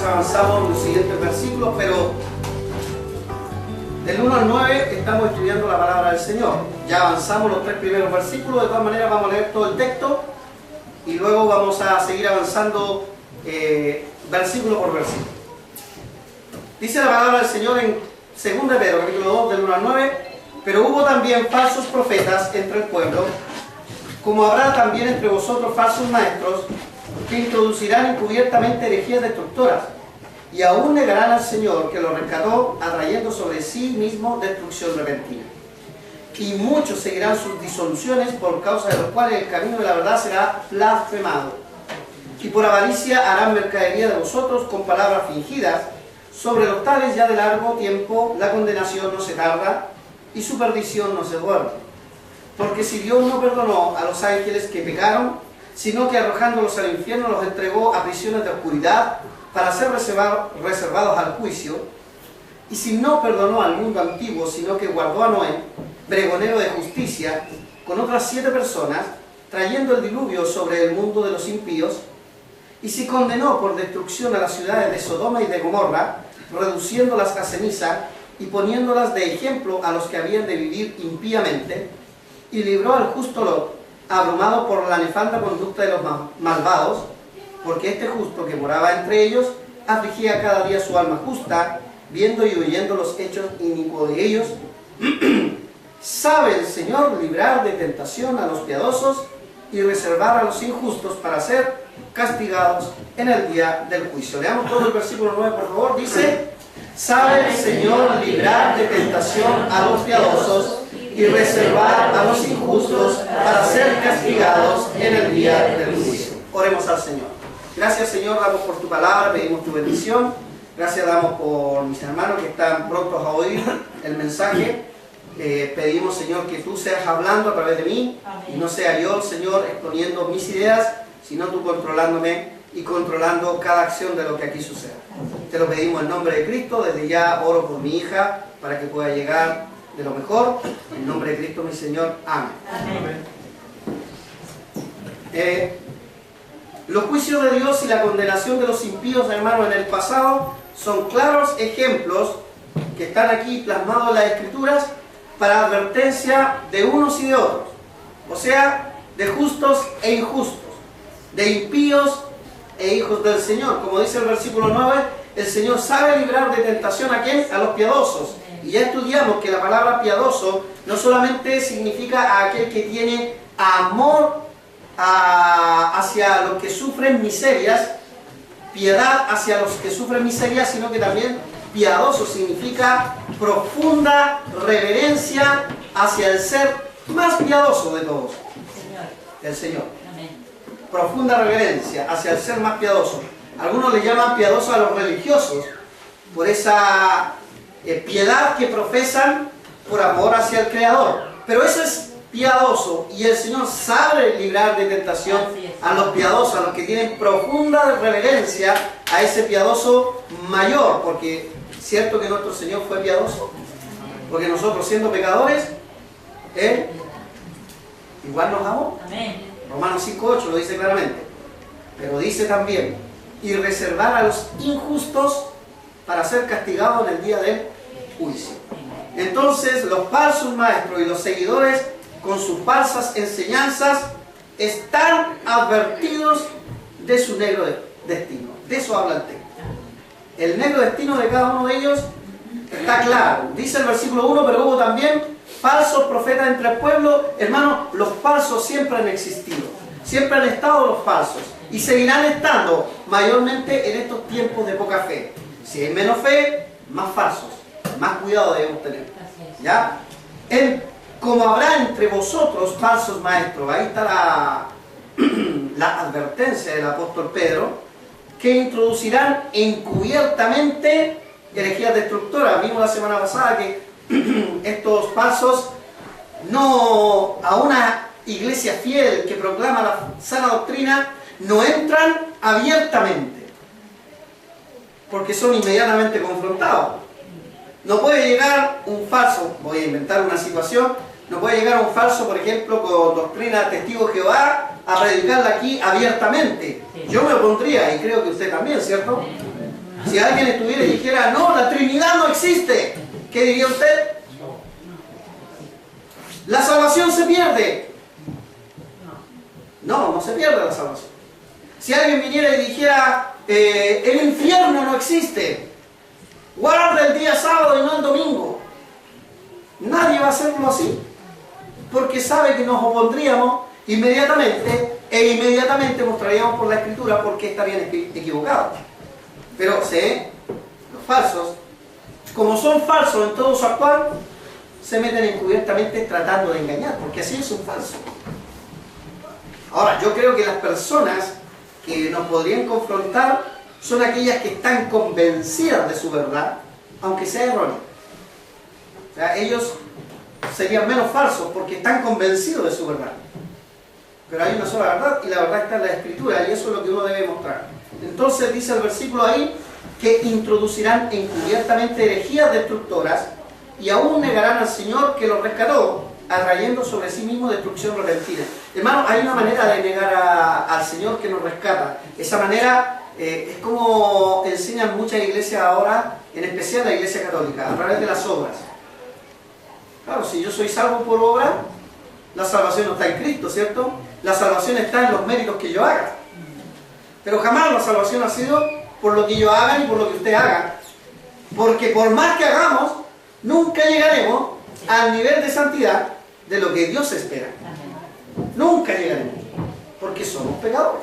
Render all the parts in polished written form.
avanzamos en los siguientes versículos, pero del 1 al 9 estamos estudiando la palabra del Señor. Ya avanzamos los 3 primeros versículos, de todas maneras vamos a leer todo el texto y luego vamos a seguir avanzando versículo por versículo. Dice la palabra del Señor en 2 de Pedro, capítulo 2, del 1 al 9, pero hubo también falsos profetas entre el pueblo, como habrá también entre vosotros falsos maestros, que introducirán encubiertamente herejías destructoras, y aún negarán al Señor que lo rescató, atrayendo sobre sí mismo destrucción repentina. Y muchos seguirán sus disoluciones, por causa de los cuales el camino de la verdad será blasfemado. Y por avaricia harán mercadería de vosotros con palabras fingidas. Sobre los tales ya de largo tiempo la condenación no se tarda y su perdición no se duerme. Porque si Dios no perdonó a los ángeles que pecaron, sino que arrojándolos al infierno los entregó a prisiones de oscuridad para ser reservados al juicio, y si no perdonó al mundo antiguo, sino que guardó a Noé, pregonero de justicia, con otras 7 personas, trayendo el diluvio sobre el mundo de los impíos, y si condenó por destrucción a las ciudades de Sodoma y de Gomorra, reduciéndolas a ceniza y poniéndolas de ejemplo a los que habían de vivir impíamente, y libró al justo Lot, abrumado por la nefanda conducta de los malvados, porque este justo que moraba entre ellos afligía cada día su alma justa, viendo y oyendo los hechos inicuos de ellos. Sabe el Señor librar de tentación a los piadosos y reservar a los injustos para ser castigados en el día del juicio. Leamos todo el versículo 9, por favor. Dice: sabe el Señor librar de tentación a los piadosos y reservar a los injustos para ser castigados en el día del juicio. Oremos al Señor. Gracias, Señor, damos por tu palabra, pedimos tu bendición. Gracias damos por mis hermanos que están prontos a oír el mensaje. Pedimos, Señor, que tú seas hablando a través de mí. Amén. Y no sea yo, Señor, exponiendo mis ideas, sino tú controlándome y controlando cada acción de lo que aquí suceda. Te lo pedimos en nombre de Cristo. Desde ya oro por mi hija para que pueda llegar de lo mejor. En nombre de Cristo, mi Señor. Amén. Amén. Los juicios de Dios y la condenación de los impíos, hermanos, en el pasado son claros ejemplos que están aquí plasmados en las Escrituras para advertencia de unos y de otros. O sea, de justos e injustos, de impíos e hijos del Señor. Como dice el versículo 9, el Señor sabe librar de tentación ¿a quién? A los piadosos. Y ya estudiamos que la palabra piadoso no solamente significa a aquel que tiene amor hacia los que sufren miserias, piedad hacia los que sufren miserias, sino que también piadoso significa profunda reverencia hacia el ser más piadoso de todos, el Señor. Profunda reverencia hacia el ser más piadoso. Algunos le llaman piadoso a los religiosos por esa piedad que profesan por amor hacia el Creador. Pero eso es piadoso, y el Señor sabe librar de tentación a los piadosos, a los que tienen profunda reverencia a ese piadoso mayor, porque cierto que nuestro Señor fue piadoso, porque nosotros siendo pecadores, Él igual nos amó. Amén. Romanos 5:8 lo dice claramente, pero dice también: y reservar a los injustos para ser castigados en el día del juicio. Entonces los falsos maestros y los seguidores con sus falsas enseñanzas están advertidos de su negro destino. De eso habla el texto. El negro destino de cada uno de ellos está claro. Dice el versículo 1, pero hubo también falsos profetas entre el pueblo. Hermanos, los falsos siempre han existido. Siempre han estado los falsos. Y seguirán estando, mayormente en estos tiempos de poca fe. Si hay menos fe, más falsos. Más cuidado debemos tener. ¿Ya? Como habrá entre vosotros falsos maestros. Ahí está la advertencia del apóstol Pedro, que introducirán encubiertamente herejías destructoras. Vimos la semana pasada que estos falsos a una iglesia fiel que proclama la sana doctrina no entran abiertamente, porque son inmediatamente confrontados. No puede llegar un falso, voy a inventar una situación, no puede llegar un falso, por ejemplo, con doctrina de testigos de Jehová, a predicarla aquí abiertamente. Yo me opondría, y creo que usted también, ¿cierto? Si alguien estuviera y dijera, no, la Trinidad no existe, ¿qué diría usted? La salvación se pierde. No, no se pierde la salvación. Si alguien viniera y dijera, el infierno no existe, guarda el día sábado y no el domingo, nadie va a hacerlo así, porque sabe que nos opondríamos inmediatamente e inmediatamente mostraríamos por la Escritura por qué estarían equivocados. Pero los falsos, como son falsos en todo su actuar, se meten encubiertamente tratando de engañar, porque así es un falso. Ahora, yo creo que las personas que nos podrían confrontar son aquellas que están convencidas de su verdad, aunque sea errónea. O sea, ellos serían menos falsos porque están convencidos de su verdad. Pero hay una sola verdad y la verdad está en la Escritura, y eso es lo que uno debe mostrar. Entonces dice el versículo ahí que introducirán encubiertamente herejías destructoras y aún negarán al Señor que los rescató, atrayendo sobre sí mismo destrucción repentina. Hermano, hay una manera de negar al Señor que nos rescata. Esa manera es como enseñan muchas iglesias ahora, en especial la Iglesia Católica, a través de las obras. Claro, si yo soy salvo por obra, la salvación no está en Cristo, ¿cierto? La salvación está en los méritos que yo haga. Pero jamás la salvación ha sido por lo que yo haga ni por lo que usted haga. Porque por más que hagamos, nunca llegaremos al nivel de santidad de lo que Dios espera. Nunca llegaremos, porque somos pecadores.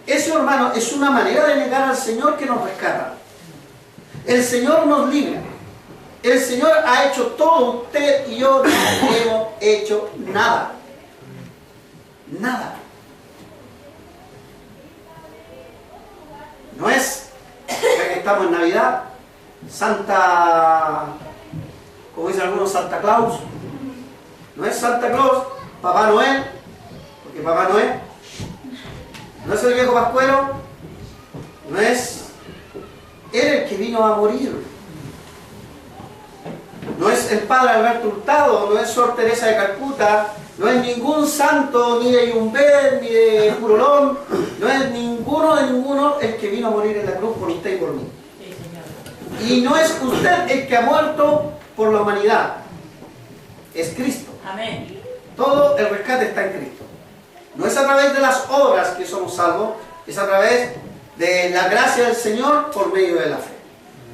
Eso, hermano, es una manera de negar al Señor que nos rescata. El Señor nos libra. El Señor ha hecho todo. Usted y yo no hemos hecho nada. Nada. No es, ya que estamos en Navidad, Santa, como dicen algunos, Santa Claus. No es Santa Claus, Papá Noel, porque Papá Noel no es el viejo pascuero, no es él el que vino a morir. No es el Padre Alberto Hurtado, no es Sor Teresa de Calcuta, no es ningún santo, ni de Yumbel, ni de Purolón, no es ninguno el que vino a morir en la cruz por usted y por mí. Y no es usted el que ha muerto por la humanidad, es Cristo. Amén. Todo el rescate está en Cristo. No es a través de las obras que somos salvos, es a través de la gracia del Señor por medio de la fe.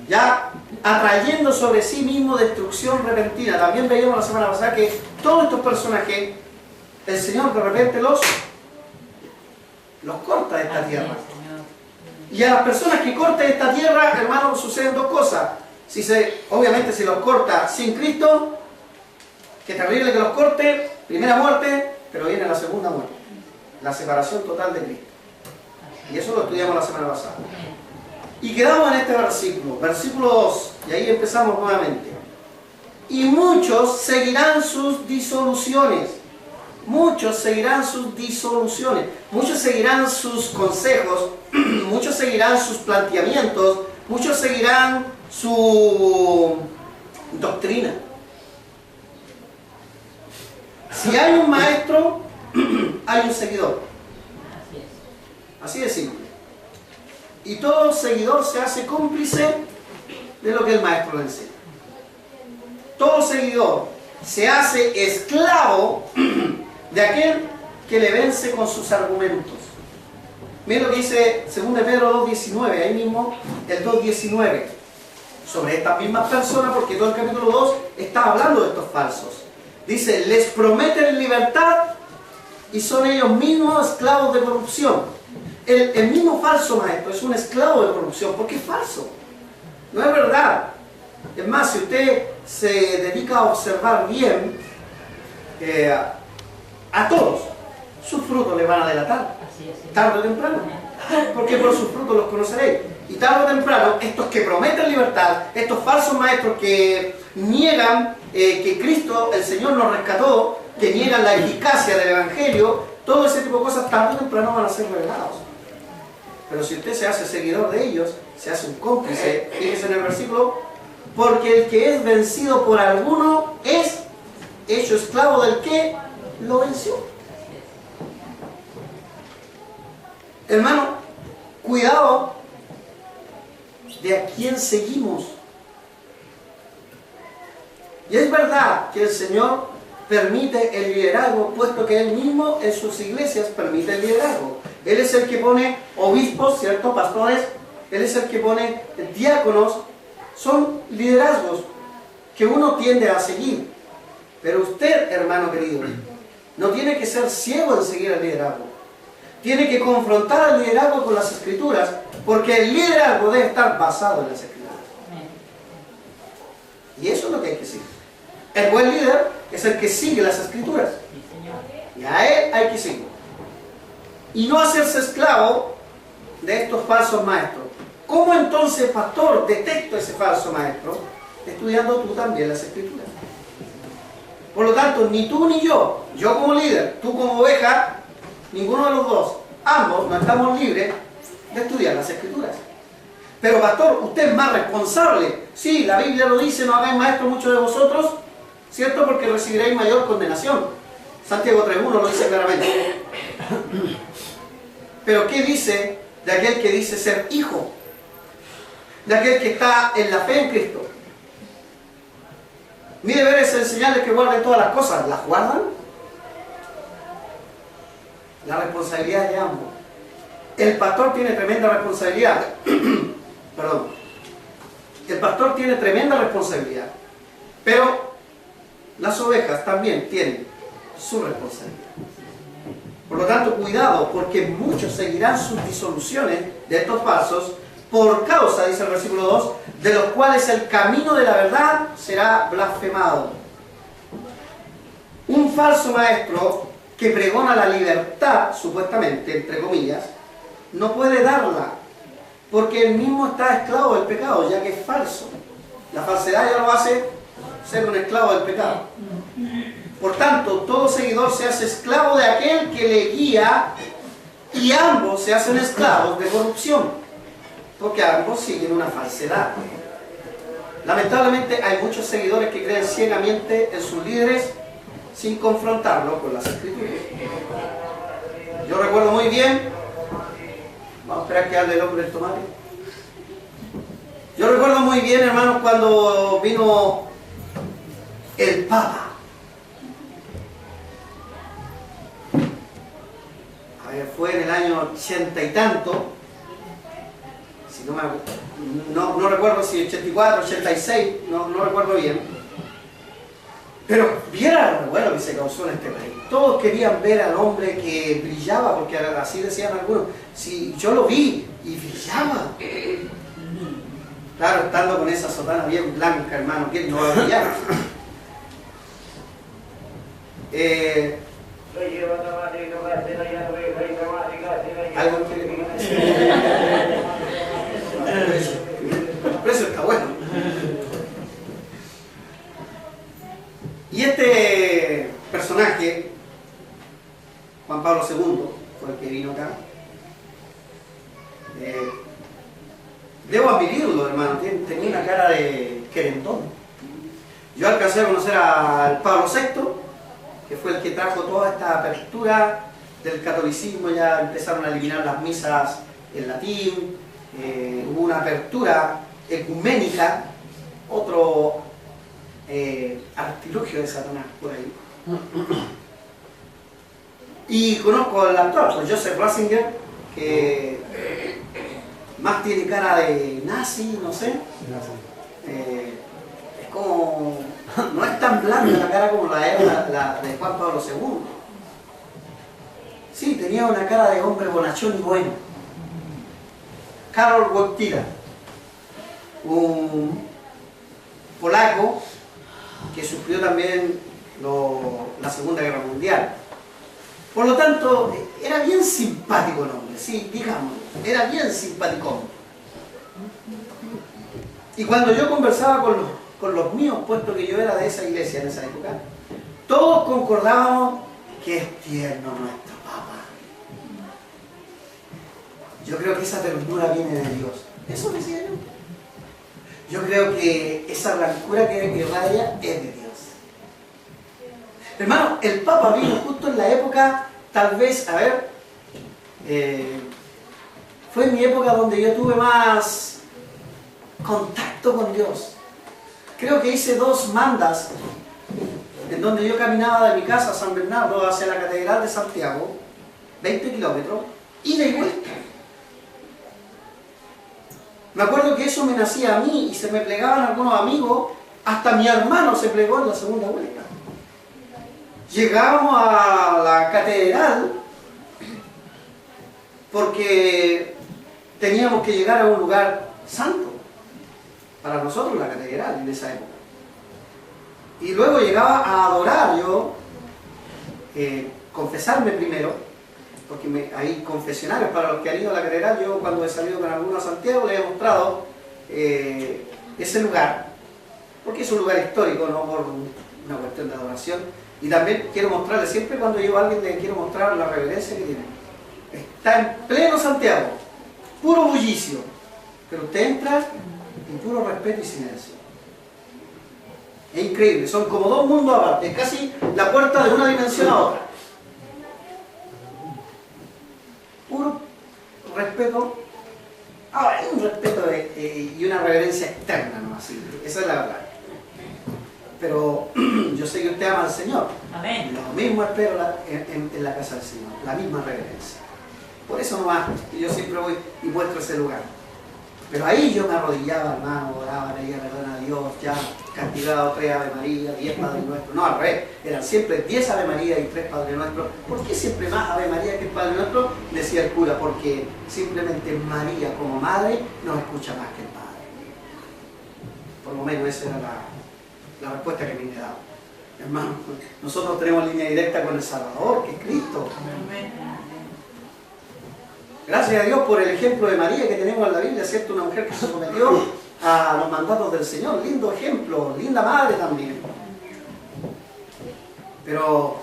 Ya atrayendo sobre sí mismo destrucción repentina. También veíamos la semana pasada que todos estos personajes, el Señor de repente los corta de esta tierra. Y a las personas que corta esta tierra, hermanos, suceden dos cosas. Obviamente si los corta sin Cristo, que terrible que los corte, primera muerte, pero viene la segunda muerte, la separación total de Cristo. Y eso lo estudiamos la semana pasada. Y quedamos en este versículo, versículo 2, y ahí empezamos nuevamente. Y muchos seguirán sus disoluciones. Muchos seguirán sus disoluciones. Muchos seguirán sus consejos. Muchos seguirán sus planteamientos. Muchos seguirán su doctrina. Si hay un maestro, hay un seguidor. Así de simple. Y todo seguidor se hace cómplice de lo que el maestro le enseña. Todo seguidor se hace esclavo de aquel que le vence con sus argumentos. Miren lo que dice 2 Pedro 2.19, ahí mismo el 2.19, sobre estas mismas personas, porque todo el capítulo 2 está hablando de estos falsos. Dice, les prometen libertad y son ellos mismos esclavos de corrupción. El mismo falso maestro es un esclavo de corrupción, porque es falso, no es verdad. Es más, si usted se dedica a observar bien, a todos, sus frutos le van a delatar, tarde o temprano, porque por sus frutos los conoceréis. Y tarde o temprano, estos que prometen libertad, estos falsos maestros que niegan que Cristo, el Señor, nos rescató, que niegan la eficacia del Evangelio, todo ese tipo de cosas tarde o temprano van a ser revelados. Pero si usted se hace seguidor de ellos, se hace un cómplice. Fíjese en el versículo, porque el que es vencido por alguno es hecho esclavo del que lo venció. Hermano, cuidado de a quién seguimos. Y es verdad que el Señor permite el liderazgo, puesto que Él mismo en sus iglesias permite el liderazgo. Él es el que pone obispos, ¿cierto? Pastores. Él es el que pone diáconos. Son liderazgos que uno tiende a seguir. Pero usted, hermano querido, no tiene que ser ciego en seguir el liderazgo. Tiene que confrontar al liderazgo con las Escrituras, porque el liderazgo debe estar basado en las Escrituras. Y eso es lo que hay que seguir. El buen líder es el que sigue las Escrituras. Y a él hay que seguir. Y no hacerse esclavo de estos falsos maestros. ¿Cómo entonces, pastor, detecto ese falso maestro? Estudiando tú también las Escrituras. Por lo tanto, ni tú ni yo como líder, tú como oveja, ninguno de los dos, ambos no estamos libres de estudiar las Escrituras. Pero pastor, usted es más responsable. Sí, la Biblia lo dice, no hagáis maestros muchos de vosotros, ¿cierto? Porque recibiréis mayor condenación. Santiago 3.1 lo dice claramente. Pero ¿qué dice de aquel que dice ser hijo? De aquel que está en la fe en Cristo. Mi deber es enseñarles que guarden todas las cosas. ¿Las guardan? La responsabilidad de ambos. El pastor tiene tremenda responsabilidad. Perdón. El pastor tiene tremenda responsabilidad. Pero las ovejas también tienen su responsabilidad. Por lo tanto, cuidado, porque muchos seguirán sus disoluciones de estos falsos por causa, dice el versículo 2, de los cuales el camino de la verdad será blasfemado. Un falso maestro que pregona la libertad, supuestamente, entre comillas, no puede darla, porque él mismo está esclavo del pecado, ya que es falso. La falsedad ya lo hace ser un esclavo del pecado. Por tanto, todo seguidor se hace esclavo de aquel que le guía, y ambos se hacen esclavos de corrupción, porque ambos siguen una falsedad. Lamentablemente hay muchos seguidores que creen ciegamente en sus líderes sin confrontarlo con las Escrituras. Yo recuerdo muy bien, vamos a esperar que hable el hombre del tomate. Yo recuerdo muy bien, hermanos, cuando vino el Papa. A ver, fue en el año 80 y tanto. Si no recuerdo si 84, 86, no recuerdo bien. Pero viera el revuelo que se causó en este país. Todos querían ver al hombre que brillaba, porque así decían algunos. Si yo lo vi y brillaba. Claro, estando con esa sotana bien blanca, hermano, ¿quién no va a brillar? ¿Algo que le el precio está bueno. Y este personaje, Juan Pablo II, fue el que vino acá. Debo admitirlo, hermano, tenía una cara de querendón. Yo alcancé a conocer al Pablo VI, que fue el que trajo toda esta apertura del catolicismo. Ya empezaron a eliminar las misas en latín, hubo una apertura ecuménica, otro artilugio de Satanás por ahí. Y conozco al actual, Joseph Ratzinger, que más tiene cara de nazi, no sé. Es como, no es tan blanda la cara como la de Juan Pablo II. Sí, tenía una cara de hombre bonachón y bueno. Karol Wojtyla, un polaco que sufrió también la Segunda Guerra Mundial. Por lo tanto, era bien simpático el hombre, sí, digamos, era bien simpaticón. Y cuando yo conversaba con los míos, puesto que yo era de esa iglesia en esa época, todos concordábamos que es tierno nuestro Papa. Yo creo que esa ternura viene de Dios. Eso decía yo. Yo creo que esa blancura que irradia es de Dios. Hermano, el Papa vino justo en la época, tal vez, a ver, fue en mi época donde yo tuve más contacto con Dios. Creo que hice 2 mandas en donde yo caminaba de mi casa a San Bernardo hacia la Catedral de Santiago, 20 kilómetros, ida y vuelta. Me acuerdo que eso me nacía a mí y se me plegaban algunos amigos, hasta mi hermano se plegó en la segunda vuelta. Llegábamos a la catedral porque teníamos que llegar a un lugar santo, para nosotros la catedral en esa época. Y luego llegaba a adorar yo, confesarme primero, porque hay confesionarios para los que han ido a la catedral. Yo cuando he salido con algunos a Santiago les he mostrado ese lugar, porque es un lugar histórico, no por una cuestión de adoración. Y también quiero mostrarles, siempre cuando llevo a alguien les quiero mostrar la reverencia que tiene. Está en pleno Santiago, puro bullicio, pero usted entra en puro respeto y silencio. Es increíble, son como 2 mundos aparte, es casi la puerta de una dimensión a otra. Puro respeto, ahora hay un respeto y una reverencia externa, ¿no? Así, esa es la verdad. Pero yo sé que usted ama al Señor. Amén. Lo mismo espero en la casa del Señor, la misma reverencia. Por eso nomás yo siempre voy y muestro ese lugar. Pero ahí yo me arrodillaba, hermano, oraba, pedía perdón a Dios, ya castigado 3 Ave María, 10 Padre Nuestro. No, al revés, eran siempre 10 Ave María y 3 Padre Nuestro. ¿Por qué siempre más Ave María que el Padre Nuestro? Decía el cura, porque simplemente María como madre nos escucha más que el Padre. Por lo menos esa era la respuesta que me he dado. Hermano, nosotros tenemos línea directa con el Salvador, que es Cristo. Gracias a Dios por el ejemplo de María que tenemos en la Biblia, ¿cierto? Una mujer que se sometió a los mandatos del Señor. Lindo ejemplo, linda madre también. Pero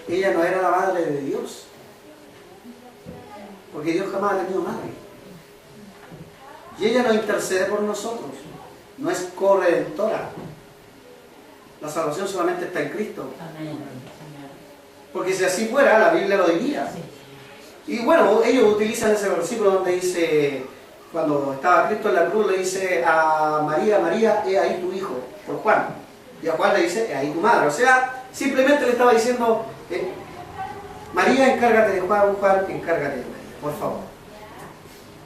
ella no era la madre de Dios, porque Dios jamás ha tenido madre. Y ella no intercede por nosotros, no es corredentora. La salvación solamente está en Cristo. Porque si así fuera, la Biblia lo diría. Y bueno, ellos utilizan ese versículo donde dice, cuando estaba Cristo en la cruz, le dice a María, María, he ahí tu hijo, por Juan. Y a Juan le dice, he ahí tu madre. O sea, simplemente le estaba diciendo, María, encárgate de Juan, Juan, encárgate de María, por favor.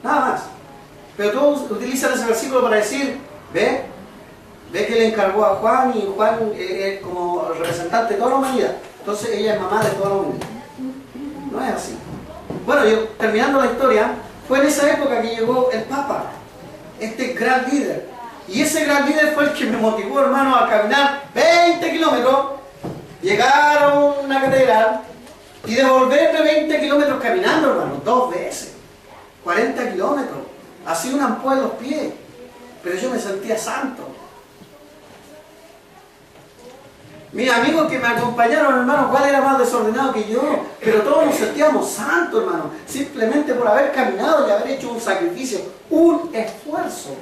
Nada más. Pero todos utilizan ese versículo para decir, ve que le encargó a Juan y Juan es como representante de toda la humanidad. Entonces ella es mamá de toda la humanidad. No es así. Bueno, yo terminando la historia, fue en esa época que llegó el Papa, este gran líder. Y ese gran líder fue el que me motivó, hermano, a caminar 20 kilómetros, llegar a una catedral y devolverme 20 kilómetros caminando, hermano, 2 veces. 40 kilómetros. Así una ampolla en los pies. Pero yo me sentía santo. Mis amigos que me acompañaron, hermano, ¿cuál era más desordenado que yo? Pero todos nos sentíamos santos, hermano, simplemente por haber caminado y haber hecho un sacrificio, un esfuerzo.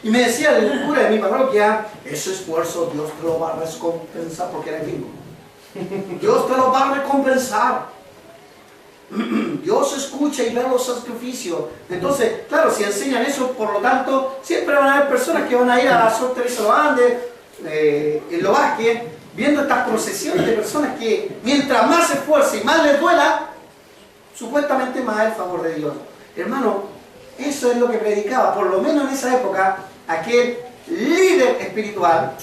Y me decía el cura de mi parroquia, ese esfuerzo Dios te lo va a recompensar, porque era gringo. Dios te lo va a recompensar. Dios escucha y ve los sacrificios. Entonces, claro, si enseñan eso, por lo tanto, siempre van a haber personas que van a ir a la Sor Teresa de los Andes, en Los Vázquez, viendo estas procesiones de personas que mientras más se esfuerce y más les duela, supuestamente más el favor de Dios. Hermano, eso es lo que predicaba, por lo menos en esa época, aquel líder espiritual,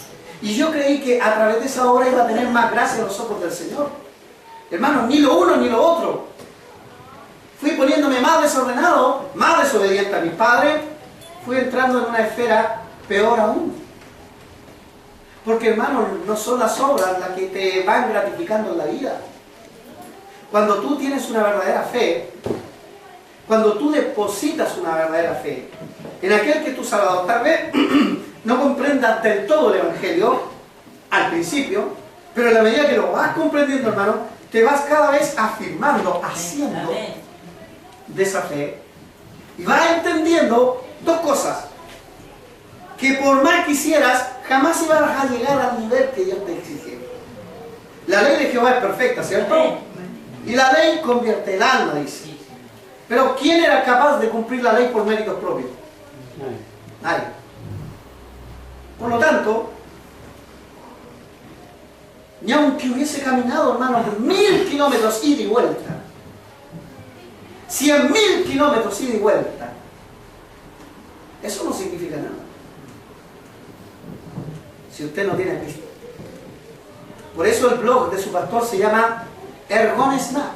y yo creí que a través de esa obra iba a tener más gracia a los ojos del Señor. Hermano, ni lo uno ni lo otro. Fui poniéndome más desordenado, más desobediente a mis padres, fui entrando en una esfera peor aún. Porque, hermano, no son las obras las que te van gratificando en la vida. Cuando tú tienes una verdadera fe, cuando tú depositas una verdadera fe en aquel que es tu Salvador, tal vez no comprendas del todo el Evangelio al principio, pero en la medida que lo vas comprendiendo, hermano, te vas cada vez afirmando, haciendo de esa fe, y vas entendiendo 2 cosas. Que por más quisieras, jamás ibas a llegar al nivel que Dios te exige. La ley de Jehová es perfecta, ¿cierto? Y la ley convierte el alma, dice. Pero ¿quién era capaz de cumplir la ley por méritos propios? Nadie. Por lo tanto, ni aunque hubiese caminado, hermanos, 1000 kilómetros ida y vuelta, 100.000 kilómetros ida y vuelta, eso no significa nada si usted no tiene a Cristo. Por eso el blog de su pastor se llama Ergon Esna.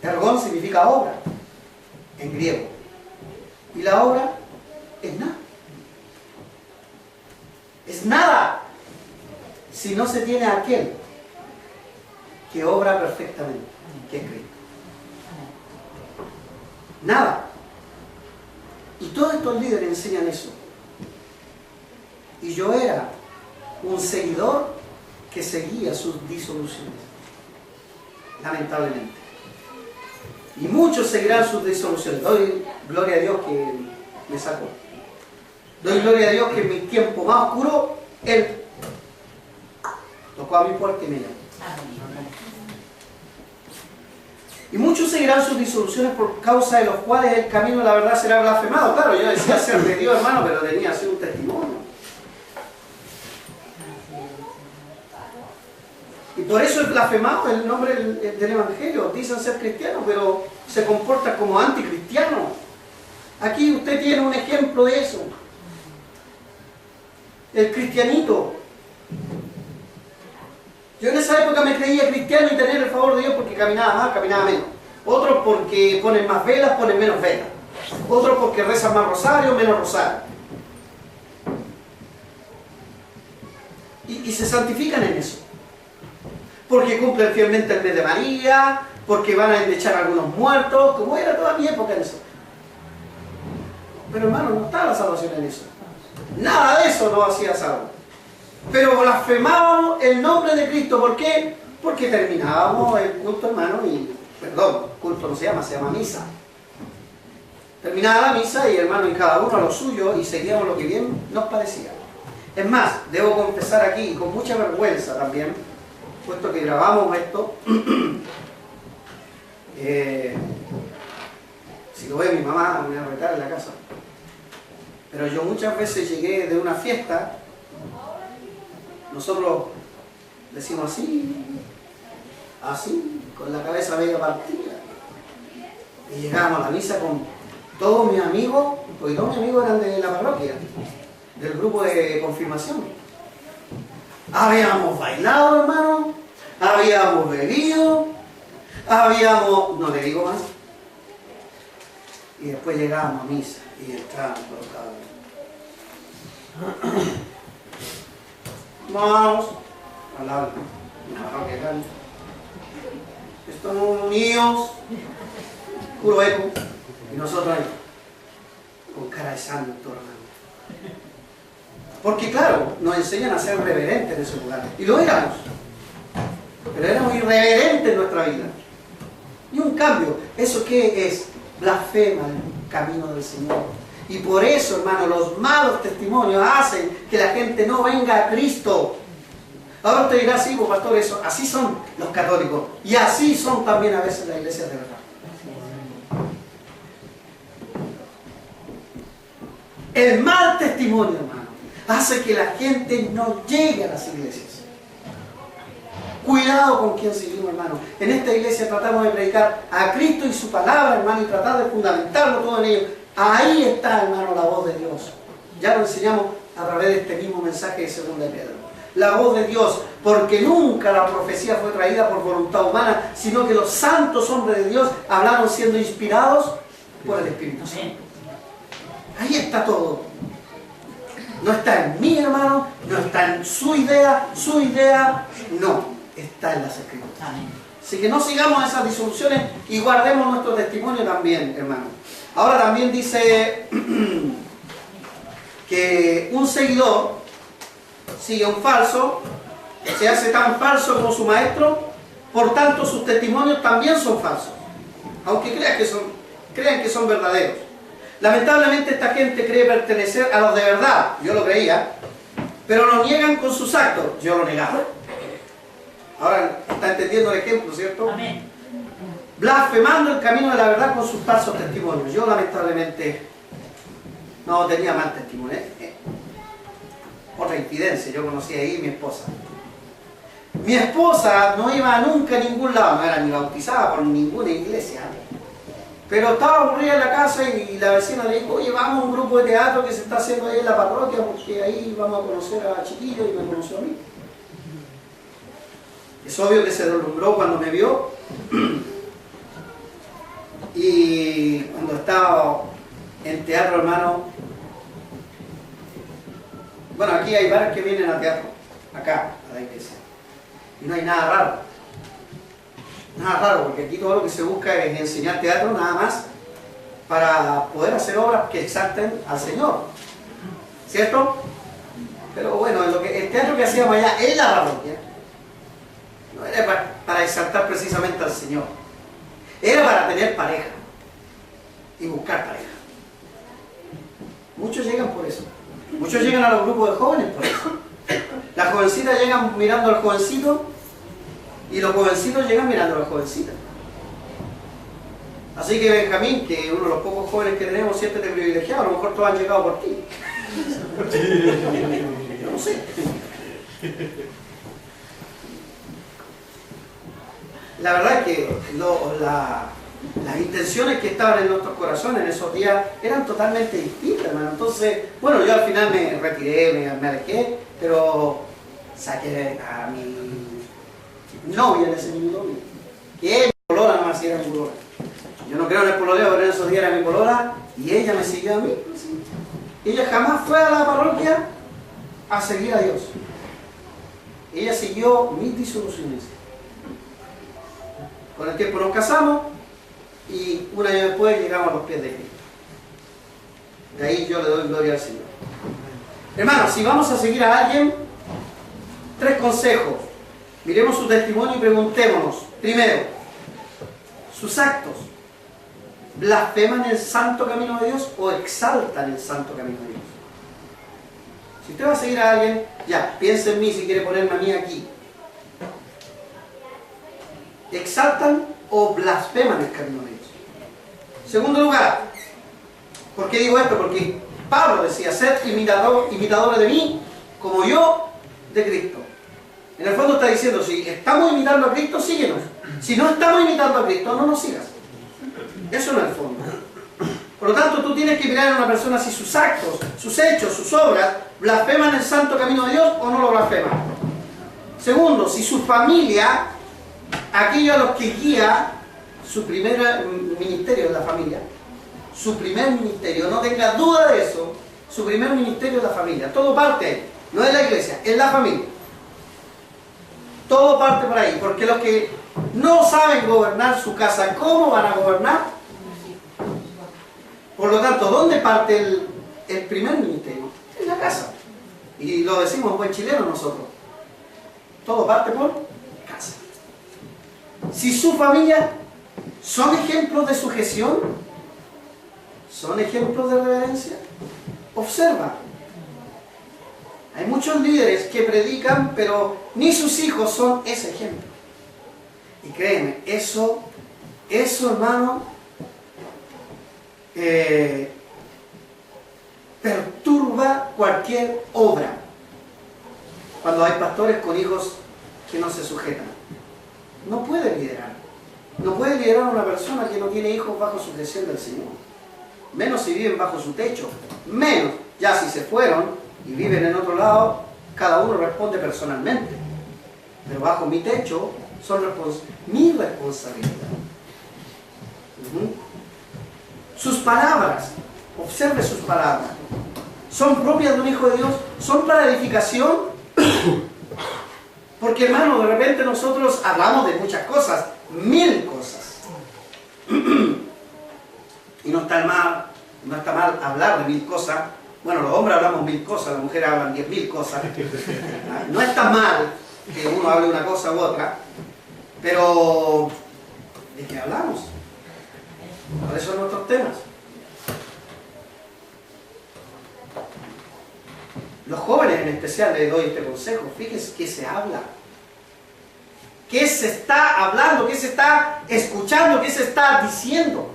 Ergon significa obra en griego, y la obra es nada. Es nada si no se tiene a aquel que obra perfectamente, que es Cristo. Nada. Y todos estos líderes enseñan eso. Y yo era un seguidor que seguía sus disoluciones, lamentablemente. Y muchos seguirán sus disoluciones. Doy gloria a Dios que me sacó. Doy gloria a Dios que en mi tiempo más oscuro, Él tocó a mi puerta y me llamó. Y muchos seguirán sus disoluciones por causa de los cuales el camino de la verdad será blasfemado. Claro, yo decía ser de Dios, hermano, pero tenía así un testimonio. Y por eso es blasfemado el nombre del Evangelio. Dicen ser cristianos, pero se comportan como anticristianos. Aquí usted tiene un ejemplo de eso. El cristianito. Yo en esa época me creía cristiano y tener el favor de Dios porque caminaba más, caminaba menos. Otros porque ponen más velas, ponen menos velas. Otros porque rezan más rosario, menos rosario. Y se santifican en eso. Porque cumplen fielmente el mes de María, porque van a endechar a algunos muertos, como era toda mi época en eso. Pero hermano, no estaba la salvación en eso. Nada de eso nos hacía salvo. Pero blasfemábamos el nombre de Cristo. ¿Por qué? Porque terminábamos el culto, hermano, y, perdón, culto no se llama misa. Terminaba la misa y, hermano, y cada uno a lo suyo, y seguíamos lo que bien nos parecía. Es más, debo confesar aquí, con mucha vergüenza también, puesto que grabamos esto, si lo ve mi mamá me va a retar en la casa, pero yo muchas veces llegué de una fiesta, nosotros decimos así, con la cabeza media partida, y llegábamos a la misa con todos mis amigos, porque todos mis amigos eran de la parroquia, del grupo de confirmación. Habíamos bailado, hermano, habíamos bebido, no le digo más, y después llegábamos a misa y entrábamos por cada uno. Vamos a la parroquia grande. Estamos unidos, puro eco, y nosotros ahí, con cara de santo, hermano. Porque claro, nos enseñan a ser reverentes en ese lugar. Y lo éramos. Pero éramos irreverentes en nuestra vida. Y un cambio. ¿Eso qué es? Blasfema el camino del Señor. Y por eso, hermano, los malos testimonios hacen que la gente no venga a Cristo. Ahora usted dirá, sí, pues, pastor, eso, así son los católicos. Y así son también a veces las iglesias de verdad. El mal testimonio, hermano, hace que la gente no llegue a las iglesias. Cuidado con quien seguimos, hermano. En esta iglesia tratamos de predicar a Cristo y su palabra, hermano, y tratar de fundamentarlo todo en ello. Ahí está, hermano, la voz de Dios. Ya lo enseñamos a través de este mismo mensaje de 2 de Pedro. La voz de Dios, porque nunca la profecía fue traída por voluntad humana, sino que los santos hombres de Dios hablaron siendo inspirados por el Espíritu Santo. Ahí está todo. No está en mí, hermano, no está en su idea no, está en las Escrituras. Así que no sigamos esas disoluciones y guardemos nuestro testimonio también, hermano. Ahora también dice que un seguidor sigue a un falso, se hace tan falso como su maestro, por tanto sus testimonios también son falsos, aunque crean que son verdaderos. Lamentablemente esta gente cree pertenecer a los de verdad, yo lo creía, pero lo niegan con sus actos, yo lo negaba. Ahora está entendiendo el ejemplo, ¿cierto? Amén. blasfemando el camino de la verdad con sus falsos testimonios. Yo lamentablemente no tenía mal testimonio. Otra infidencia, yo conocí ahí a mi esposa. Mi esposa no iba nunca a ningún lado, no era ni bautizada por ninguna iglesia. Pero estaba aburrida en la casa y la vecina le dijo, oye, vamos a un grupo de teatro que se está haciendo ahí en la parroquia porque ahí vamos a conocer a chiquillos, y me conoció a mí. Es obvio que se deslumbró cuando me vio. Y cuando estaba en teatro, hermano, bueno, aquí hay varios que vienen a teatro, acá, a la iglesia, y no hay nada raro. Nada raro, porque aquí todo lo que se busca es enseñar teatro nada más para poder hacer obras que exalten al Señor, ¿cierto? Pero bueno, el teatro que hacíamos allá en la parroquia no era para exaltar precisamente al Señor, era para tener pareja y buscar pareja. Muchos llegan por eso. Muchos llegan a los grupos de jóvenes por eso. Las jovencitas llegan mirando al jovencito y los jovencitos llegan mirando a la jovencita. Así que Benjamín, que uno de los pocos jóvenes que tenemos, siéntete privilegiado, a lo mejor todos han llegado por ti. Yo no sé. La verdad es que las intenciones que estaban en nuestros corazones en esos días eran totalmente distintas, hermano. Entonces, bueno, yo al final me retiré, me alejé, pero saqué a mi novia en ese minuto, que mi polola nomás era mi polola. Yo no creo en el pololeo, pero en esos días era mi polola y ella me siguió a mí. Ella jamás fue a la parroquia a seguir a Dios. Ella siguió mis disoluciones. Con el tiempo nos casamos y un año después llegamos a los pies de Cristo. De ahí yo le doy gloria al Señor. Hermanos, si vamos a seguir a alguien, 3 consejos. Miremos su testimonio y preguntémonos. Primero, sus actos blasfeman el santo camino de Dios o exaltan el santo camino de Dios. Si usted va a seguir a alguien, ya, piense en mí si quiere ponerme a mí aquí. ¿Exaltan o blasfeman el camino de Dios? Segundo lugar, ¿por qué digo esto? Porque Pablo decía, sed imitadores de mí, como yo de Cristo. En el fondo está diciendo, si estamos imitando a Cristo, síguenos. Si no estamos imitando a Cristo, no nos sigas. Eso en el fondo. Por lo tanto, tú tienes que mirar a una persona si sus actos, sus hechos, sus obras blasfeman el santo camino de Dios o no lo blasfeman. Segundo, si su familia, aquello a los que guía su primer ministerio en la familia, su primer ministerio, no tenga duda de eso, su primer ministerio es la familia. Todo parte ahí, no es la iglesia, es la familia. Todo parte por ahí, porque los que no saben gobernar su casa, ¿cómo van a gobernar? Por lo tanto, ¿dónde parte el primer ministerio? En la casa. Y lo decimos en buen chileno nosotros. Todo parte por casa. Si su familia son ejemplos de sujeción, son ejemplos de reverencia, observa. Hay muchos líderes que predican, pero ni sus hijos son ese ejemplo. Y créeme, eso hermano, perturba cualquier obra. Cuando hay pastores con hijos que no se sujetan. No puede liderar. No puede liderar a una persona que no tiene hijos bajo sujeción del Señor. Menos si viven bajo su techo. Menos, ya si se fueron y viven en otro lado, cada uno responde personalmente. Pero bajo mi techo son mi responsabilidad. Sus palabras, observe sus palabras. ¿Son propias de un hijo de Dios? ¿Son para edificación? Porque hermano, de repente nosotros hablamos de muchas cosas, 1000 cosas. Y no está mal hablar de 1000 cosas. Bueno, los hombres hablamos 1000 cosas, las mujeres hablan 10.000 cosas. No está mal que uno hable una cosa u otra, pero ¿de qué hablamos? ¿Cuáles son nuestros temas? Los jóvenes en especial les doy este consejo, fíjense que se habla. qué se está hablando, qué se está escuchando, qué se está diciendo.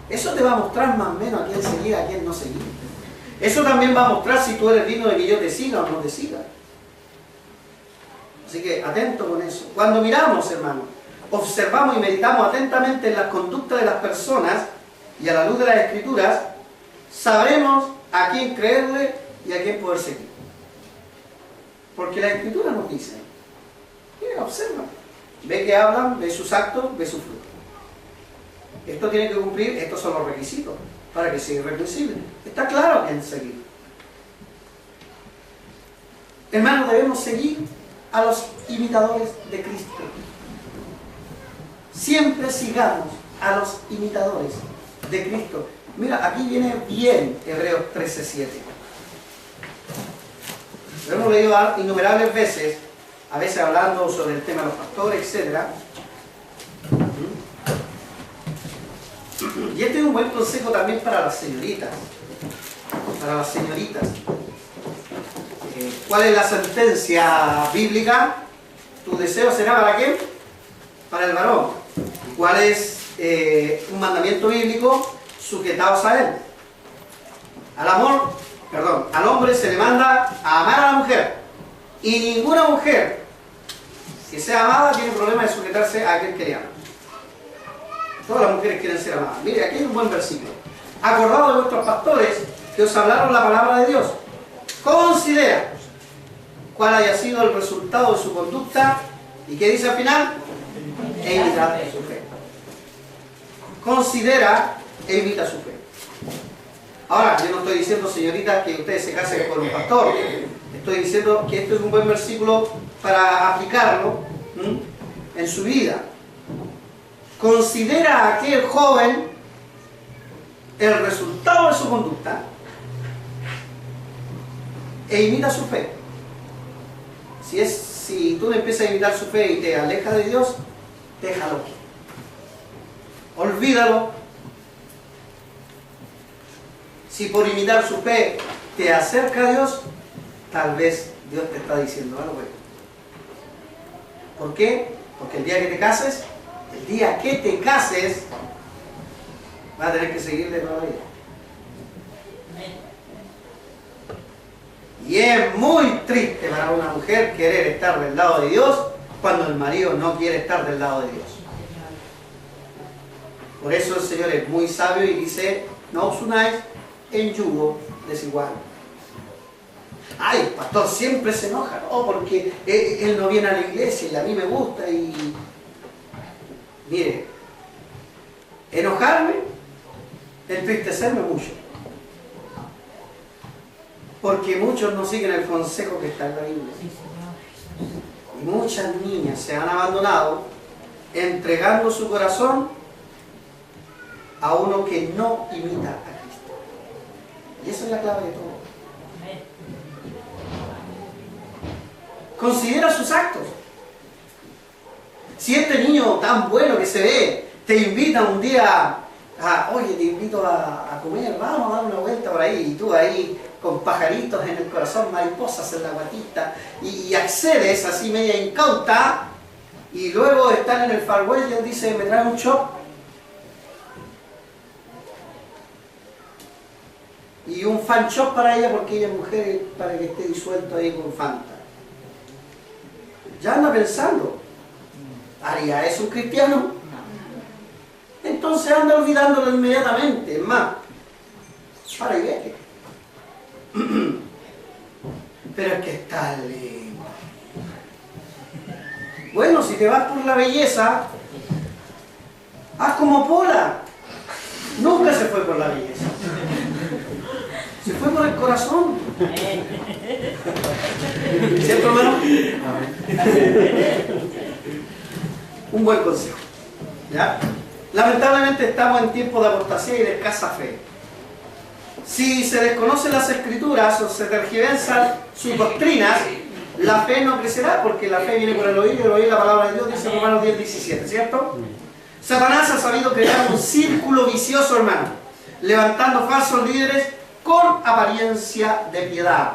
Eso te va a mostrar más o menos a quién seguir, a quién no seguir. Eso también va a mostrar si tú eres digno de que yo te siga o no te siga. Así que atento con eso. Cuando miramos, hermanos, observamos y meditamos atentamente en las conductas de las personas y a la luz de las Escrituras, sabremos a quién creerle y a quién poder seguir. Porque la Escritura nos dice, mira, observa, ve que hablan, ve sus actos, ve su fruto. Esto tiene que cumplir, estos son los requisitos para que sea irrepresible. Está claro a quién seguir. Hermanos, debemos seguir a los imitadores de Cristo. Siempre sigamos a los imitadores de Cristo. Mira, aquí viene bien Hebreos 13:7. Lo hemos leído innumerables veces, a veces hablando sobre el tema de los pastores, etc. Y este es un buen consejo también para las señoritas. Para las señoritas. ¿Cuál es la sentencia bíblica? ¿Tu deseo será para quién? Para el varón. ¿Y cuál es un mandamiento bíblico? Sujetaos a él. Al hombre se le manda a amar a la mujer. Y ninguna mujer que sea amada tiene problema de sujetarse a aquel que le ama. Todas las mujeres quieren ser amadas. Mire, aquí hay un buen versículo. Acordaos de vuestros pastores que os hablaron la palabra de Dios. Considera cuál haya sido el resultado de su conducta y qué dice al final, e imita su fe. Considera e imita su fe. Ahora, yo no estoy diciendo, señoritas, que ustedes se casen con un pastor. Estoy diciendo que esto es un buen versículo para aplicarlo en su vida. Considera a aquel joven el resultado de su conducta e imita su fe. Si tú empiezas a imitar su fe y te alejas de Dios, déjalo. Olvídalo. Si por imitar su fe te acerca a Dios, tal vez Dios te está diciendo algo. ¿Por qué? Porque el día que te cases, vas a tener que seguirle toda la vida. Y es muy triste para una mujer querer estar del lado de Dios cuando el marido no quiere estar del lado de Dios. Por eso el Señor es muy sabio y dice, no os unáis en yugo desigual. Ay, el pastor siempre se enoja, ¿no? Porque él no viene a la iglesia y a mí me gusta y... Mire, enojarme, entristecerme mucho. Porque muchos no siguen el consejo que está en la Biblia. Y muchas niñas se han abandonado entregando su corazón a uno que no imita a Cristo. Y esa es la clave de todo. Considera sus actos. Si este niño tan bueno que se ve te invita un día oye, te invito a comer, vamos a dar una vuelta por ahí, y tú ahí con pajaritos en el corazón, mariposas en la guatita, y accedes así media incauta, y luego están en el Far West y él dice, ¿me trae un chop? Y un fan shop para ella porque ella es mujer, para que esté disuelto ahí con Fanta. Ya anda pensando, ¿haría eso un cristiano? Entonces anda olvidándolo inmediatamente. Es más, para y vete. Pero es que está lindo. Bueno, si te vas por la belleza, haz como Pola. Nunca se fue por la belleza. Se fue por el corazón. ¿Cierto, hermano? Un buen consejo. ¿Ya? Lamentablemente estamos en tiempos de apostasía y de escasa fe. Si se desconocen las Escrituras o se tergiversan sus doctrinas, la fe no crecerá, porque la fe viene por el oír y el oír la palabra de Dios, dice Romanos 10:17, ¿cierto? Satanás ha sabido crear un círculo vicioso, hermano, levantando falsos líderes con apariencia de piedad.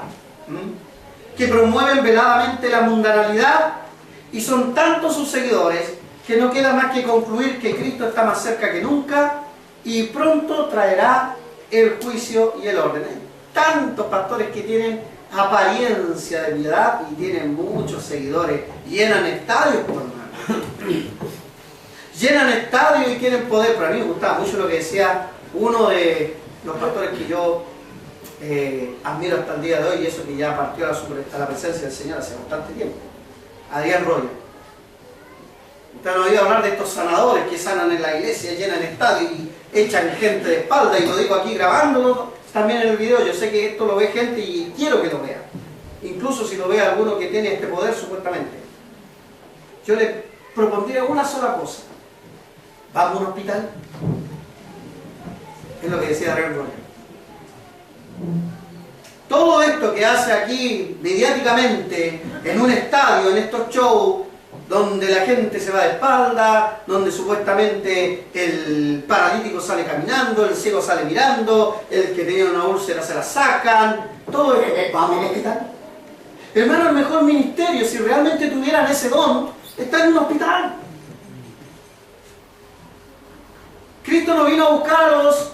que promueven veladamente la mundanalidad, y son tantos sus seguidores que no queda más que concluir que Cristo está más cerca que nunca y pronto traerá el juicio y el orden. Hay tantos pastores que tienen apariencia de piedad y tienen muchos seguidores, llenan estadios, por hermano. Llenan estadios y quieren poder. Pero a mí me gustaba mucho lo que decía uno de los pastores que yo admiro hasta el día de hoy, y eso que ya partió a la presencia del Señor hace bastante tiempo, Adrián Roger. Usted han oído hablar de estos sanadores que sanan en la iglesia, llenan estadios y echan gente de espalda, y lo digo aquí grabándolo también en el video. Yo sé que esto lo ve gente y quiero que lo vea, incluso si lo ve alguno que tiene este poder supuestamente. Yo le propondría una sola cosa: vamos a un hospital. Es lo que decía Adrián Roger. Todo esto que hace aquí mediáticamente en un estadio, en estos shows donde la gente se va de espalda, donde supuestamente el paralítico sale caminando, el ciego sale mirando, el que tenía una úlcera se la sacan, todo esto, vamos al hospital. Hermano, el mejor ministerio, si realmente tuvieran ese don, está en un hospital. Cristo no vino a buscar a los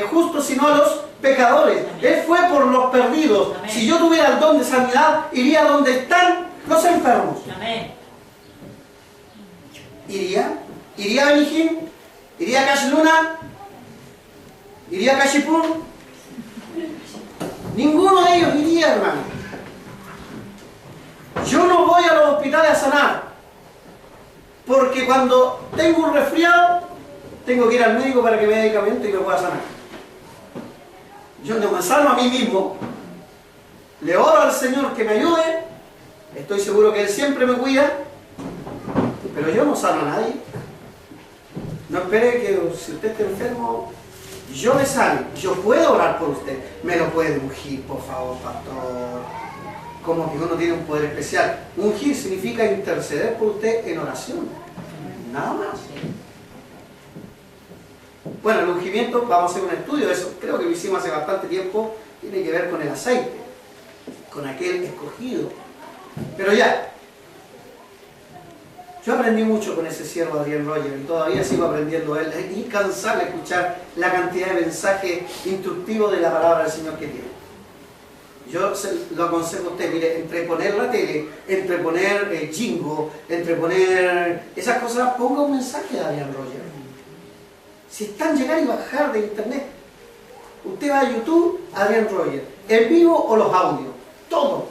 justos, sino a los pecadores. Él fue por los perdidos. Amén. Si yo tuviera el don de sanidad, iría donde están los enfermos. Amén. ¿Iría a Benihim? ¿Iría a Cash Luna? ¿Iría a Cashipur? Ninguno de ellos iría, hermano. Yo no voy a los hospitales a sanar, porque cuando tengo un resfriado, tengo que ir al médico para que me dé medicamento y me pueda sanar. Yo no me sano a mí mismo, le oro al Señor que me ayude, estoy seguro que Él siempre me cuida, pero yo no sano a nadie. No espere que si usted está enfermo, yo le sane. Yo puedo orar por usted. Me lo puede ungir, por favor, pastor. Como que uno tiene un poder especial. Ungir significa interceder por usted en oración. Nada más. Bueno, el ungimiento, vamos a hacer un estudio de eso. Creo que lo hicimos hace bastante tiempo. Tiene que ver con el aceite, con aquel escogido. Pero ya. Yo aprendí mucho con ese siervo Adrián Roger y todavía sigo aprendiendo de él. Es incansable escuchar la cantidad de mensajes instructivos de la palabra del Señor que tiene. Yo lo aconsejo a usted, mire, entre poner la tele, entre poner Jingo, entre poner esas cosas, ponga un mensaje de Adrián Roger. Si están llegar y bajar de internet, usted va a YouTube, Adrián Roger, en vivo o los audios, todo.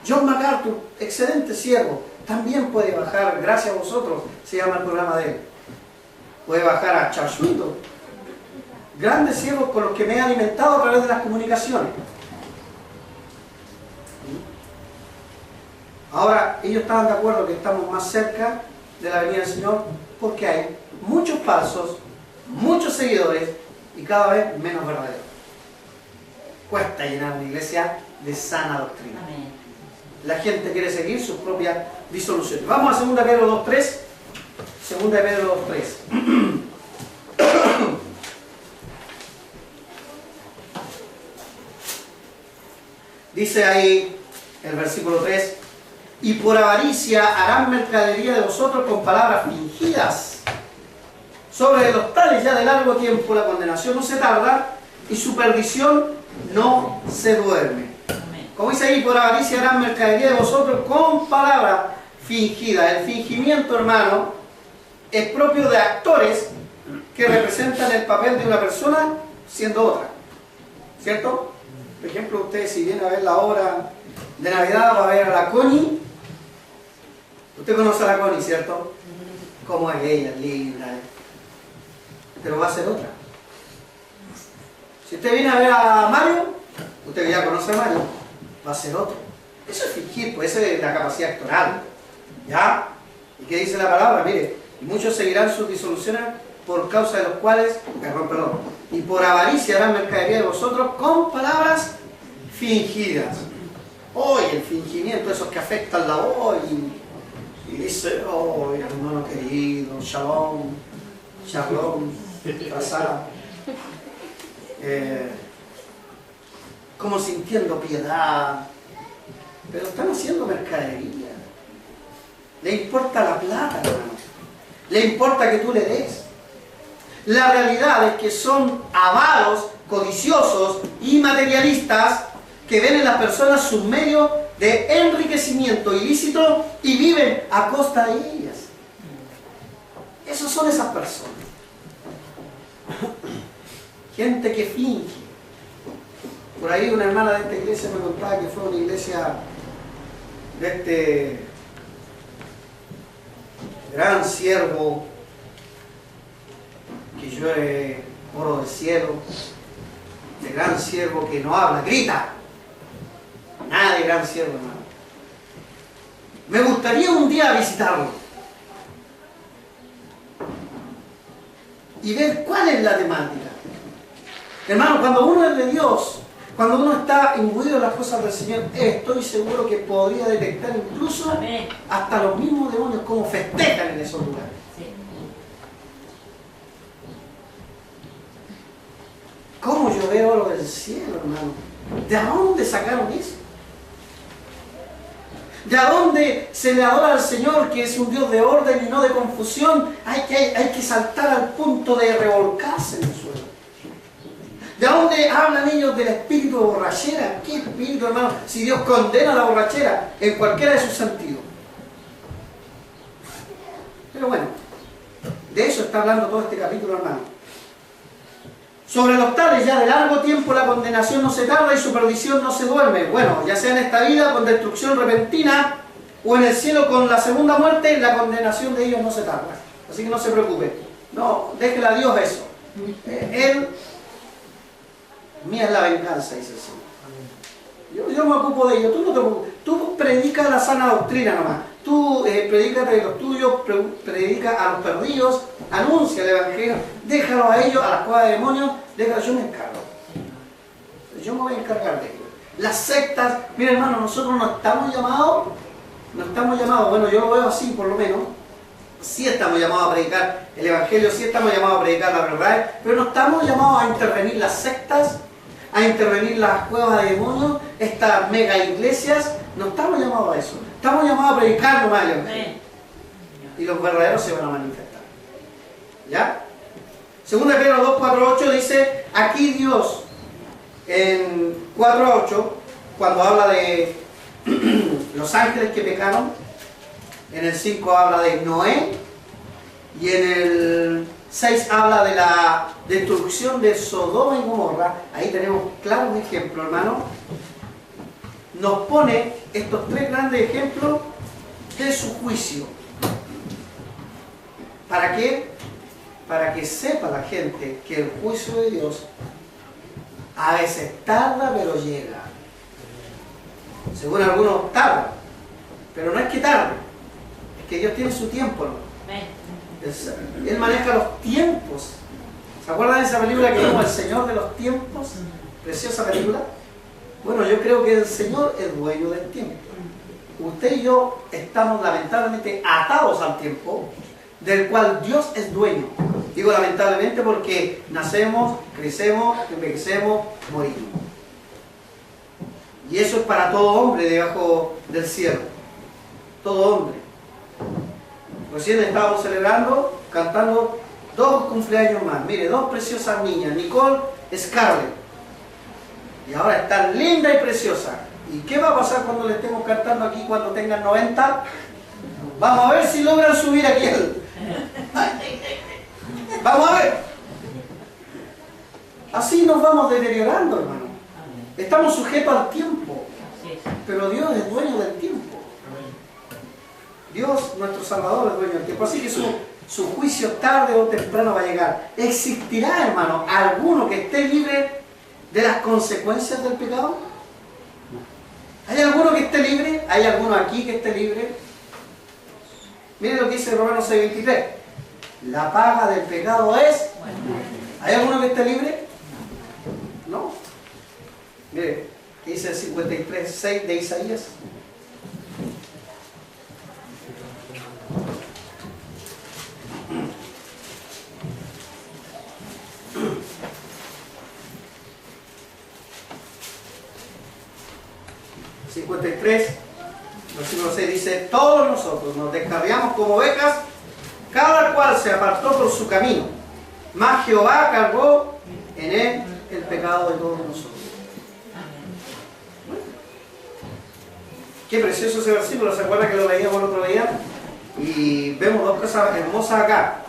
John MacArthur, excelente siervo. También puede bajar, gracias a vosotros, se llama el programa de él. Puede bajar a Charles Swindoll. Grandes siervos con los que me he alimentado a través de las comunicaciones. Ahora, ellos estaban de acuerdo que estamos más cerca de la venida del Señor porque hay muchos falsos, muchos seguidores y cada vez menos verdaderos. Cuesta llenar una iglesia de sana doctrina. Amén. La gente quiere seguir sus propias disoluciones. Vamos a 2 Pedro 2.3. 2 Pedro 2.3. Dice ahí el versículo 3: y por avaricia harán mercadería de vosotros con palabras fingidas. Sobre los tales ya de largo tiempo la condenación no se tarda y su perdición no se duerme. Como dice ahí, por avaricia harán mercadería de vosotros con palabras fingidas. El fingimiento, hermano, es propio de actores que representan el papel de una persona siendo otra. ¿Cierto? Por ejemplo, usted si viene a ver la obra de Navidad, va a ver a la Connie. Usted conoce a la Connie, ¿cierto? Cómo es ella, linda. Pero va a ser otra. Si usted viene a ver a Mario, usted que ya conoce a Mario, va a ser otro. Eso es fingir, pues esa es la capacidad actoral. ¿Ya? ¿Y qué dice la palabra? Mire, y muchos seguirán sus disoluciones por causa de los cuales, perdón, y por avaricia harán mercadería de vosotros con palabras fingidas. Hoy el fingimiento, esos que afectan la voz y dice, oh, hermano querido, shalom, shalom, pasada. Como sintiendo piedad, pero están haciendo mercadería. Le importa la plata, hermano. Le importa que tú le des. La realidad es que son avaros, codiciosos y materialistas que ven en las personas sus medios de enriquecimiento ilícito y viven a costa de ellas. Esos son esas personas. Gente que finge. Por ahí una hermana de esta iglesia me contaba que fue una iglesia de este gran siervo que llueve oro del cielo, de gran siervo que no habla, grita. Nada de gran siervo, hermano. Me gustaría un día visitarlo y ver cuál es la temática. Hermano, cuando uno es de Dios, cuando uno está imbuido en las cosas del Señor, estoy seguro que podría detectar incluso hasta los mismos demonios cómo festejan en esos lugares. ¿Cómo llover oro del cielo, hermano? ¿De dónde sacaron eso? ¿De dónde se le adora al Señor, que es un Dios de orden y no de confusión? Hay que saltar al punto de revolcarse en el suelo. ¿De dónde hablan ellos del espíritu de borrachera? ¿Qué espíritu, hermano? Si Dios condena la borrachera en cualquiera de sus sentidos. Pero bueno, de eso está hablando todo este capítulo, hermano. Sobre los tales ya de largo tiempo la condenación no se tarda y su perdición no se duerme. Bueno, ya sea en esta vida con destrucción repentina o en el cielo con la segunda muerte, la condenación de ellos no se tarda. Así que no se preocupe. No, déjele a Dios eso. Él, mía es la venganza, dice el Señor. Yo me ocupo de ello, tú no te preocupes. Tú predicas la sana doctrina nomás. Tú predicas de los tuyos, predica a los perdidos, anuncia el Evangelio, déjalo a ellos, a las cuevas de demonios, déjalo, yo me encargo. Yo me voy a encargar de ellos. Las sectas, mira hermano, nosotros no estamos llamados, bueno, yo lo veo así por lo menos, sí estamos llamados a predicar el Evangelio, sí estamos llamados a predicar la verdad, pero no estamos llamados a intervenir las sectas, a intervenir las cuevas de demonios, estas mega iglesias, no estamos llamados a eso. Estamos llamados a predicar nomás el Evangelio. Y los verdaderos se van a manifestar. ¿Ya? Segunda de Pedro 2, 4, 8 dice, aquí Dios, en 4 a 8, cuando habla de los ángeles que pecaron, en el 5 habla de Noé, y en el 6 habla de la destrucción de Sodoma y Gomorra. Ahí tenemos claros ejemplos, hermano. Nos pone estos tres grandes ejemplos de su juicio. ¿Para qué? Para que sepa la gente que el juicio de Dios a veces tarda, pero llega. Según algunos, tarda. Pero no es que tarde, es que Dios tiene su tiempo, ¿no? Él maneja los tiempos. ¿Se acuerdan de esa película que vimos, El Señor de los Tiempos? Preciosa película. Bueno, yo creo que el Señor es dueño del tiempo. Usted y yo estamos lamentablemente atados al tiempo, del cual Dios es dueño. Digo lamentablemente porque nacemos, crecemos, envejecemos, morimos. Y eso es para todo hombre debajo del cielo. Todo hombre. Recién estábamos celebrando, cantando 2 cumpleaños más. Mire, 2 preciosas niñas, Nicole, Scarlett. Y ahora están linda y preciosa. ¿Y qué va a pasar cuando le estemos cantando aquí cuando tengan 90? Vamos a ver si logran subir aquí el... Vamos a ver. Así nos vamos deteriorando, hermano. Estamos sujetos al tiempo. Pero Dios es dueño del tiempo. Dios, nuestro Salvador, es dueño del tiempo. Así que su juicio tarde o temprano va a llegar. ¿Existirá, hermano, alguno que esté libre de las consecuencias del pecado? ¿Hay alguno que esté libre? ¿Hay alguno aquí que esté libre? Miren lo que dice Romanos 6:23. La paga del pecado es... ¿Hay alguno que esté libre? No. Mire, ¿qué dice el 53:6 de Isaías? 53, versículo 6 dice: todos nosotros nos descarriamos como ovejas, cada cual se apartó por su camino, mas Jehová cargó en él el pecado de todos nosotros. Qué precioso ese versículo, ¿se acuerdan que lo leíamos el otro día? Y vemos dos cosas hermosas acá.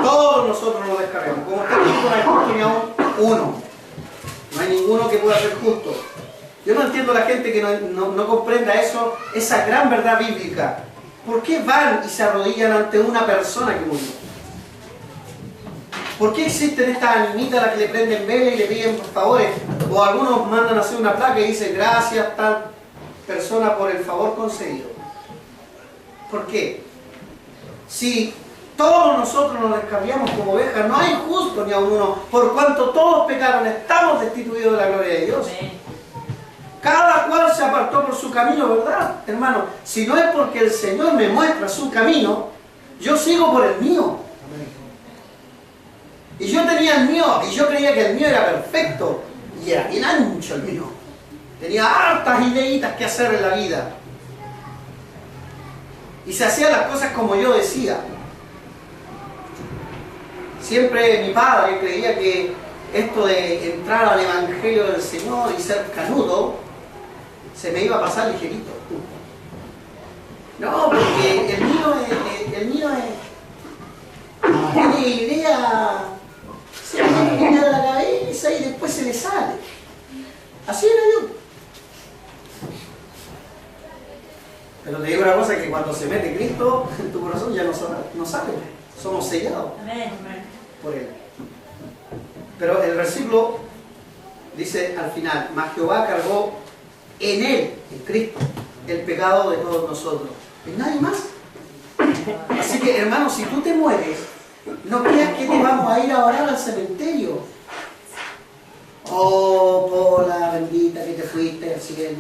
Todos nosotros nos descargamos. Como está escrito, no hay justo ni aún uno. No hay ninguno que pueda ser justo. Yo no entiendo a la gente que no comprenda eso, esa gran verdad bíblica. ¿Por qué van y se arrodillan ante una persona que murió? ¿Por qué existen estas animitas a las que le prenden vela y le piden favores? O algunos mandan a hacer una placa y dicen: gracias tal persona por el favor concedido. ¿Por qué? Si todos nosotros nos descarriamos como ovejas, no hay justo ni a uno, por cuanto todos pecaron, estamos destituidos de la gloria de Dios. Cada cual se apartó por su camino, ¿verdad, hermano? Si no es porque el Señor me muestra su camino, yo sigo por el mío. Y yo tenía el mío, y yo creía que el mío era perfecto, y era bien ancho el mío. Tenía hartas ideitas que hacer en la vida. Y se hacían las cosas como yo decía. Siempre mi padre creía que esto de entrar al Evangelio del Señor y ser canudo, se me iba a pasar ligerito. No, porque el mío tiene idea, se le viene a la cabeza y después se le sale. Así era yo. Pero te digo una cosa, que cuando se mete Cristo en tu corazón ya no sale. Somos sellados por Él. Pero el versículo dice al final: mas Jehová cargó en Él, en Cristo, el pecado de todos nosotros. ¿En nadie más? Así que, hermano, si tú te mueres, no creas que te vamos a ir a orar al cementerio. Oh, Pola bendita, que te fuiste al cielo.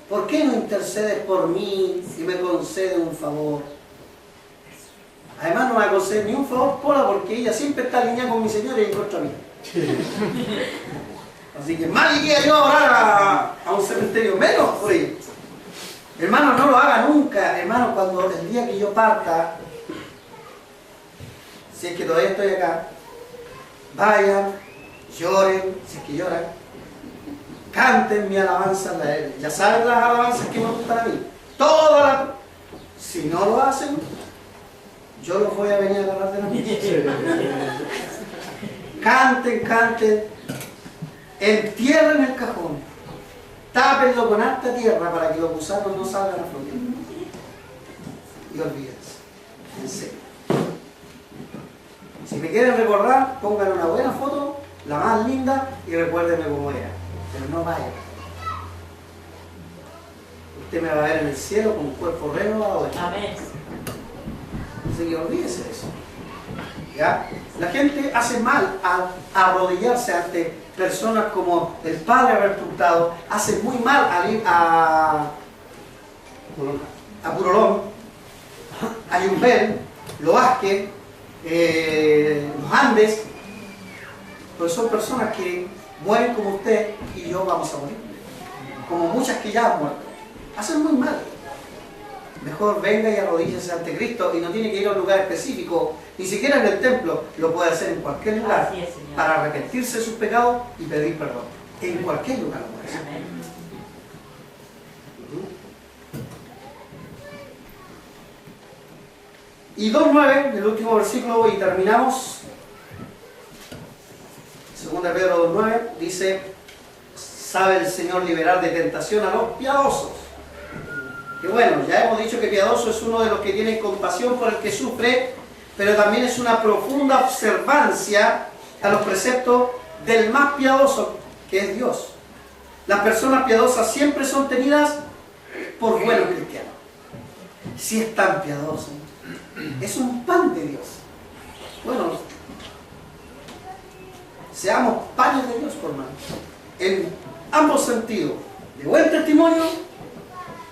¿Por qué no intercedes por mí y me concedes un favor? Además no me va a conceder ni un favor, Pola, porque ella siempre está alineada con mi Señor y en contra mí. Así que mal iría yo a orar a un cementerio, menos por ella. Hermano, no lo haga nunca. Hermano, cuando el día que yo parta, si es que todavía estoy acá, vayan, lloren, si es que lloran, canten mi alabanza a Él. Ya saben las alabanzas que me gustan a mí. Todas las... Si no lo hacen, yo los voy a venir a agarrar de la mano. Canten, entierren el cajón, tápenlo con harta tierra para que los gusanos no salgan a flote. Y olvídense, en serio. Si me quieren recordar, pongan una buena foto, la más linda, y recuérdenme cómo era. Pero no vayan. Usted me va a ver en el cielo con un cuerpo renovado. Amén. Así que olvídese de eso. ¿Ya? La gente hace mal a arrodillarse ante personas como el padre Alberto Hurtado, hace muy mal a ir a Purolón, a Yumbel, Los Vázquez, los Andes, pues son personas que mueren como usted y yo vamos a morir, como muchas que ya han muerto. Hacen muy mal. Mejor venga y arrodíllese ante Cristo, y no tiene que ir a un lugar específico, ni siquiera en el templo, lo puede hacer en cualquier lugar, para arrepentirse de sus pecados y pedir perdón. En cualquier lugar lo puede hacer. Y 2.9, el último versículo, y terminamos. 2 Pedro 2.9 dice: sabe el Señor liberar de tentación a los piadosos. Que bueno, ya hemos dicho que piadoso es uno de los que tiene compasión por el que sufre, pero también es una profunda observancia a los preceptos del más piadoso, que es Dios. Las personas piadosas siempre son tenidas por buenos cristianos. Si es tan piadoso, es un pan de Dios. Bueno, seamos panes de Dios, por mano, en ambos sentidos, de buen testimonio,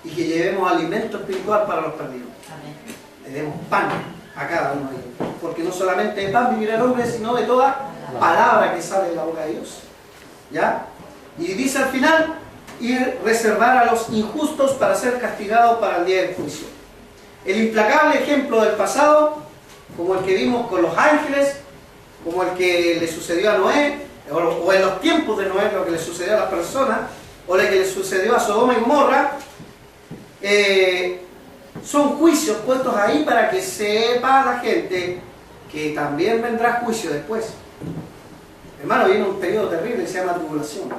y que llevemos alimento espiritual para los perdidos. Amén. Le demos pan a cada uno de ellos, porque no solamente de pan vivirá el hombre, sino de toda palabra que sale de la boca de Dios. ¿Ya? Y dice al final: y reservar a los injustos para ser castigados para el día del juicio. El implacable ejemplo del pasado, como el que vimos con los ángeles, como el que le sucedió a Noé, o en los tiempos de Noé, lo que le sucedió a las personas, o lo que le sucedió a Sodoma y Gomorra, son juicios puestos ahí para que sepa la gente que también vendrá juicio después. Hermano, viene un periodo terrible que se llama tribulación.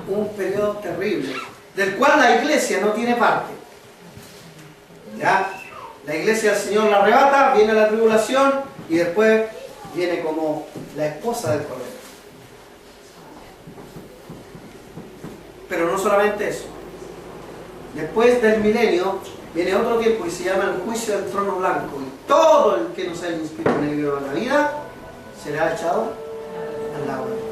Un periodo terrible, del cual la iglesia no tiene parte. ¿Ya? La iglesia del Señor la arrebata, viene la tribulación y después viene como la esposa del Cordero. Pero no solamente eso. Después del milenio viene otro tiempo que se llama el juicio del trono blanco, y todo el que no se haya inscrito en el libro de la vida será echado al lago de fuego.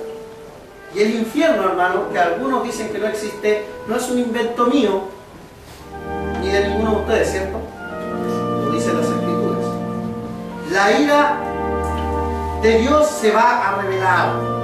Y el infierno, hermano, que algunos dicen que no existe, no es un invento mío ni de ninguno de ustedes, ¿cierto? Lo dicen las Escrituras. La ira de Dios se va a revelar.